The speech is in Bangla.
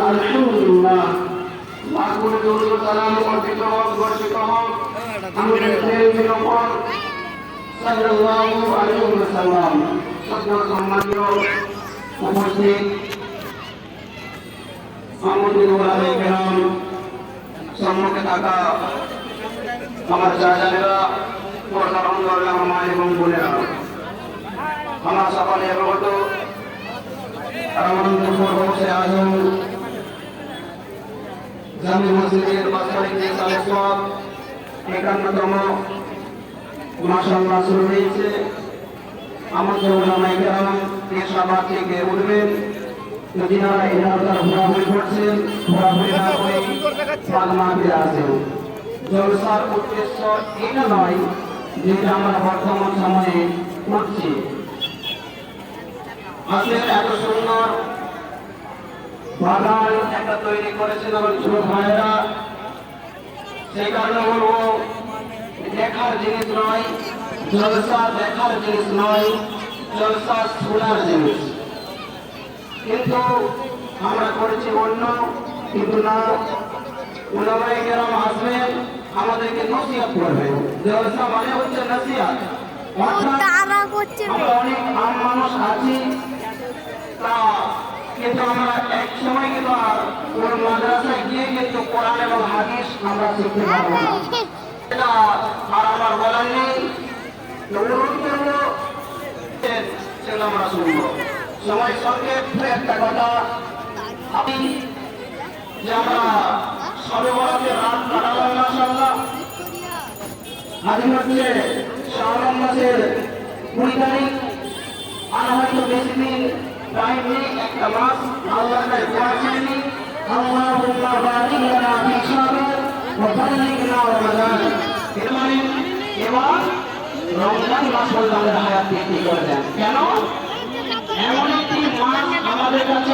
আলহামদুলিল্লাহ লাখুল দুরুদ সালাম অর্পিত হোক বর্ষিত হোক আমাদের প্রিয় নবী সাল্লাল্লাহু আলাইহি ওয়াসাল্লাম। সম্মানীয় উপস্থিত আমাদের ওলামায়ে কেরাম, সম্মুখে থাকা আমার চাচারা, পর্দার অন্তরালে আমার মা এবং বোনেরা, আমার সকলে অবগত জামি মসজিদের বাৎসরিক সালাত ৫১তম মাশাআল্লাহ শুরু হয়েছে। আমাদের ওলামায়ে কেরাম পেশাবাদ থেকে উঠবেন, যিনারা এলাকার ঘোরাঘুরি করছেন, ঘোরাঘুরি না করে মাহফিলে আসেন। জলসার উদ্দেশ্য এটা নয় যেটা আমরা বর্তমান সময়ে করছি। আজকের এত সুন্দর বাগান একটা তৈরি করেছেন আমার ছোট ভাইয়েরা, সেই কারণে বলবো দেখার জিনিস নয়, জলসা দেখার জিনিস নয়, জলসা শোনার জিনিস। কিন্তু আমরা করেছি অন্য, কিন্তু না, ওলামায়ে কেরাম আসবেন আমাদেরকে নসিহত করবেন। জলসা মানে হচ্ছে নসিহত। আমরা অনেক আম মানুষ আছি, কিন্তু আমরা এক সময় কিন্তু কোন মাদ্রাসায় গিয়ে কিন্তু কোরআন এবং হাদিস আমরা শিখতে পারবো না। এটা আর আমার বলার নেই, অনুরোধ করবো সেগুলো আমরা শুনবো। সময় সংক্ষেপ একটা কথা, আমি যে আমরা সবে বরাতে রাত কাটালাম মাশাআল্লাহ। আজ হচ্ছে শাওয়াল মাসের ২০ তারিখ, আর হয়তো বেশি দিন টাইম নেই, একটা মাস আল্লাহর কাছে দোয়া চাইনি, আল্লাহুম্মা বারিক লানা ফি শাবান ওয়া বাল্লিগনা রমাদান। এর মানে এবার রমজান মাস পর্যন্ত আমাদের হায়াত বৃদ্ধি করে দেন। কেন? এমন একটি মাস আমাদের কাছে